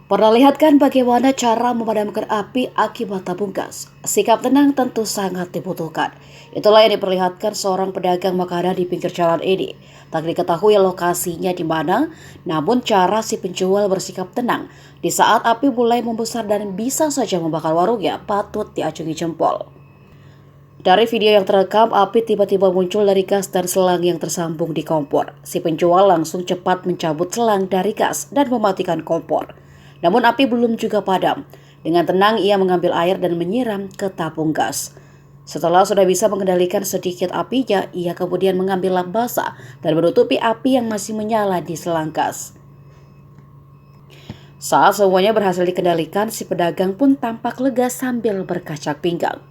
Pernah lihat kan bagaimana cara memadamkan api akibat tabung gas? Sikap tenang tentu sangat dibutuhkan. Itulah yang diperlihatkan seorang pedagang makanan di pinggir jalan ini. Tak diketahui lokasinya di mana, namun cara si penjual bersikap tenang di saat api mulai membesar dan bisa saja membakar warungnya patut diacungi jempol. Dari video yang terekam, api tiba-tiba muncul dari gas dan selang yang tersambung di kompor. Si penjual langsung cepat mencabut selang dari gas dan mematikan kompor. Namun api belum juga padam. Dengan tenang ia mengambil air dan menyiram ke tabung gas. Setelah sudah bisa mengendalikan sedikit apinya, ia kemudian mengambil lap basah dan menutupi api yang masih menyala di selang gas. Saat semuanya berhasil dikendalikan, si pedagang pun tampak lega sambil berkacak pinggang.